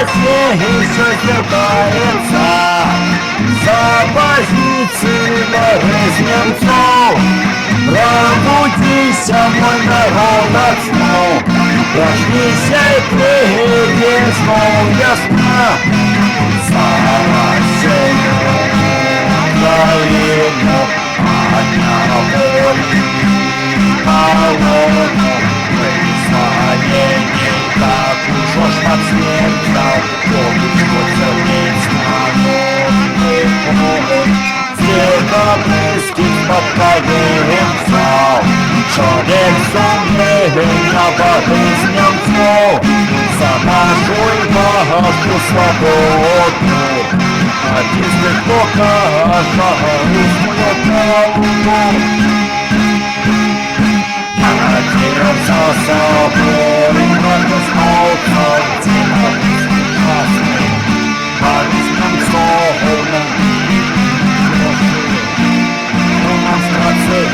России созерцается за позиции борьбы Немцов. Пробудись, мой народ, от сну, проснись и приди снова ясна. Слава России, Украину, подняла воли холодну. Вызволение, как уж под смертью, помнишь, что целый народный путь. Снегопрыски под ковырем зал, человек сумления воды с Немцов, за нашу и вашу свободу. Артисты покажа русскую правду. Родился собор, и много смолкал, тихо прекрасный, борис Немцов, демонстрации.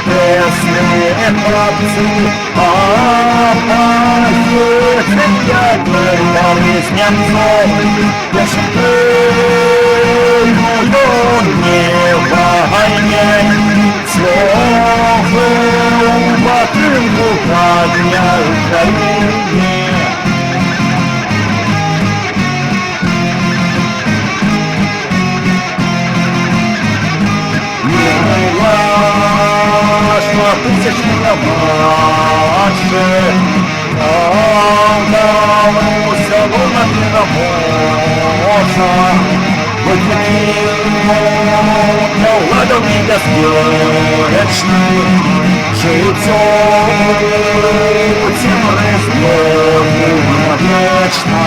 Пресные хлопцы, поедет борис Немцов. Я считаю, не в войне, слово батырку поднял Украине. Тысячная марши, Андалуся, волна моща, Выкинул, ладом и бесконечный, жильцом, тем разгневно вечно.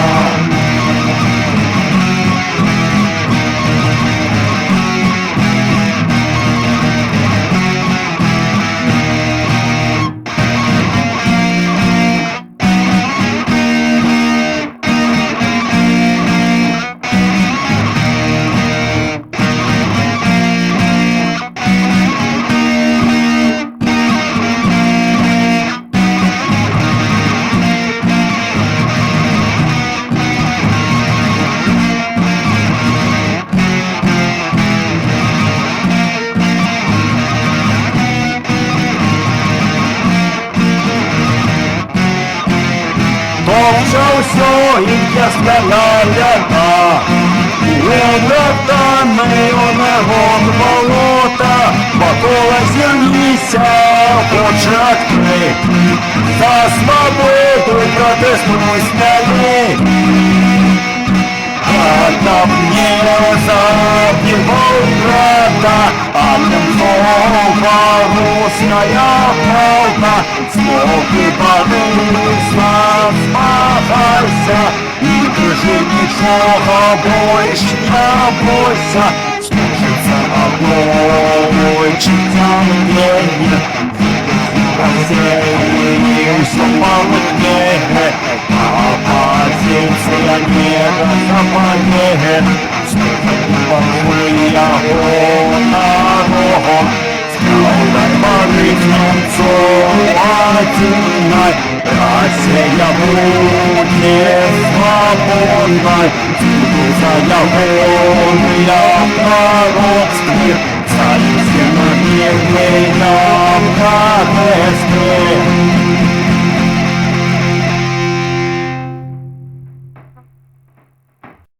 Все ясно ляга, виготаний у негод болота, Батова зірніся, початки, за свободу протестуй смяли. Одна мне забивал брата, а Немцова русская волна, смоги боролся, смахайся, и держи ничего больше не бойся, служится огонь, читание, рассеялся полутьме, оппозиция не западет, сколько я народ, сколько борис Немцов отдельной, Россия будет свободной, за я народ, за истинно мирный народ.